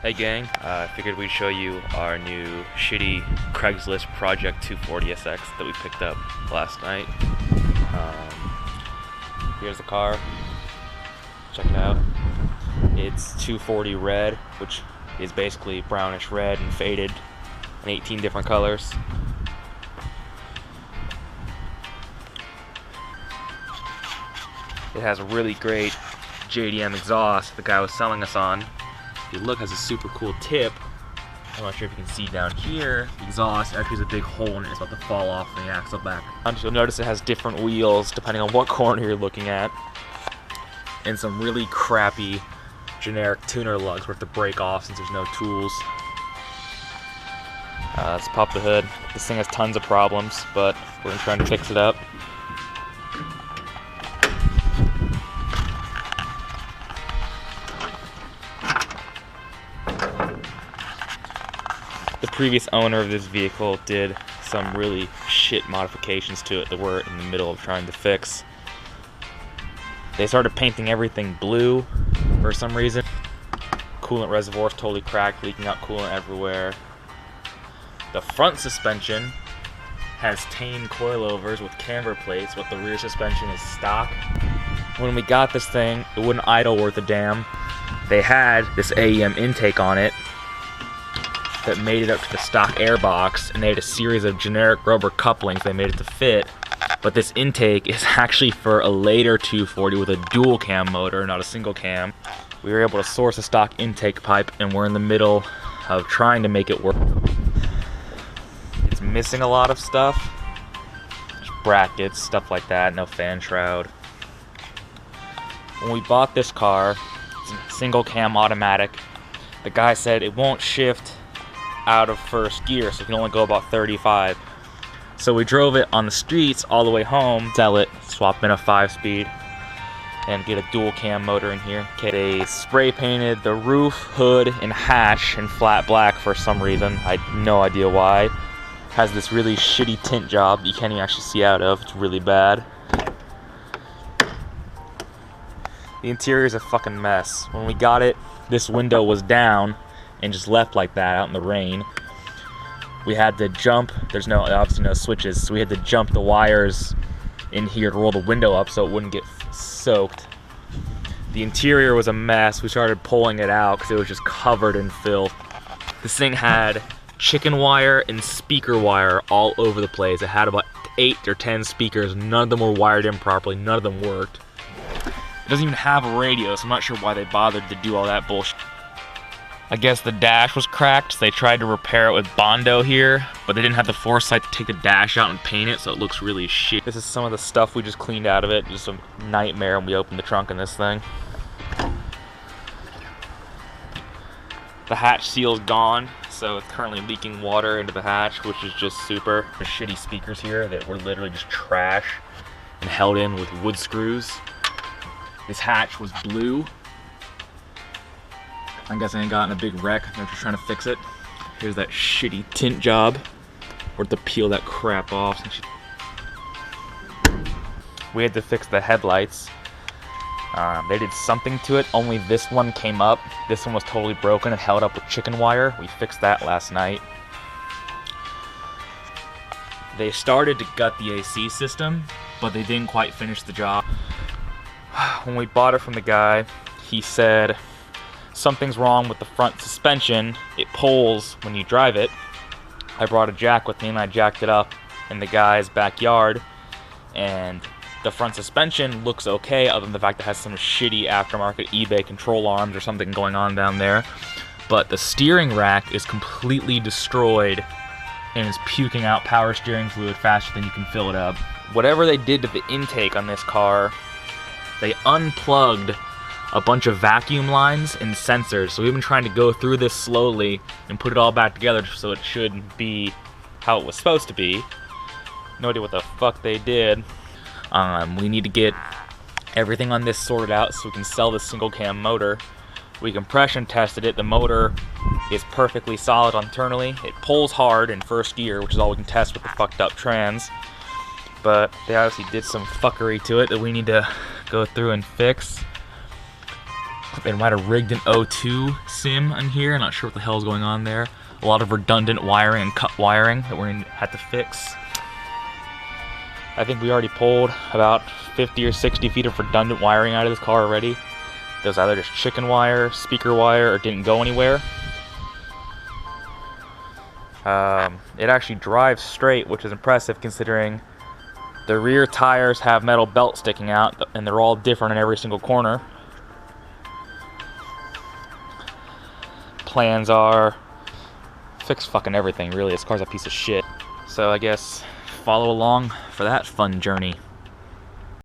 Hey gang, I figured we'd show you our new shitty Craigslist Project 240SX that we picked up last night. Here's the car, check it out. It's 240 red, which is basically brownish red and faded in 18 different colors. It has a really great JDM exhaust the guy was selling us on. If you look, it has a super cool tip. I'm not sure if you can see down here. The exhaust actually has a big hole in it. It's about to fall off from the axle back. You'll notice it has different wheels depending on what corner you're looking at. And some really crappy generic tuner lugs where you have to break off since there's no tools. Let's pop the hood. This thing has tons of problems, but we're gonna try and fix it up. The previous owner of this vehicle did some really shit modifications to it that we're in the middle of trying to fix. They started painting everything blue for some reason. Coolant reservoir's totally cracked, leaking out coolant everywhere. The front suspension has tame coilovers with camber plates, but the rear suspension is stock. When we got this thing, it wouldn't idle worth a damn. They had this AEM intake on it that made it up to the stock air box, and they had a series of generic rubber couplings they made it to fit. But this intake is actually for a later 240 with a dual cam motor, not a single cam. We were able to source a stock intake pipe, and we're in the middle of trying to make it work. It's missing a lot of stuff. There's brackets, stuff like that, no fan shroud. When we bought this car, it's a single cam automatic. The guy said it won't shift out of first gear, so it can only go about 35. So we drove it on the streets all the way home, sell it, swap in a 5-speed, and get a dual cam motor in here. Okay, they spray painted the roof, hood, and hatch in flat black for some reason. I have no idea why. It has this really shitty tint job that you can't even actually see out of. It's really bad. The interior is a fucking mess. When we got it, this window was down and just left like that out in the rain. We had to jump, there's obviously no switches, so we had to jump the wires in here to roll the window up so it wouldn't get soaked. The interior was a mess. We started pulling it out because it was just covered in filth. This thing had chicken wire and speaker wire all over the place. It had about 8 or 10 speakers. None of them were wired in properly. None of them worked. It doesn't even have a radio, so I'm not sure why they bothered to do all that bullshit. I guess the dash was cracked, so they tried to repair it with Bondo here, but they didn't have the foresight to take the dash out and paint it, so it looks really shit. This is some of the stuff we just cleaned out of it. Just a nightmare when we opened the trunk in this thing. The hatch seal's gone, so it's currently leaking water into the hatch, which is just super. There's shitty speakers here that were literally just trash and held in with wood screws. This hatch was blue. I guess I ain't gotten a big wreck. They're just trying to fix it. Here's that shitty tint job. We're to peel that crap off. We had to fix the headlights. They did something to it. Only this one came up. This one was totally broken and held up with chicken wire. We fixed that last night. They started to gut the AC system, but they didn't quite finish the job. When we bought it from the guy, he said something's wrong with the front suspension. It pulls when you drive it. I brought a jack with me and I jacked it up in the guy's backyard, and the front suspension looks okay other than the fact that it has some shitty aftermarket eBay control arms or something going on down there. But the steering rack is completely destroyed and is puking out power steering fluid faster than you can fill it up. Whatever they did to the intake on this car, they unplugged a bunch of vacuum lines and sensors. So we've been trying to go through this slowly and put it all back together so it should be how it was supposed to be. No idea what the fuck they did. We need to get everything on this sorted out so we can sell this single cam motor. We compression tested it. The motor is perfectly solid internally. It pulls hard in first gear, which is all we can test with the fucked up trans. But they obviously did some fuckery to it that we need to go through and fix. They might have rigged an O2 sim in here. I'm not sure what the hell is going on there. A lot of redundant wiring and cut wiring that we're going to have to fix. I think we already pulled about 50 or 60 feet of redundant wiring out of this car already. It was either just chicken wire, speaker wire, or didn't go anywhere. It actually drives straight, which is impressive considering the rear tires have metal belts sticking out, and they're all different in every single corner. Plans are fix fucking everything, really. This car's a piece of shit. So I guess follow along for that fun journey.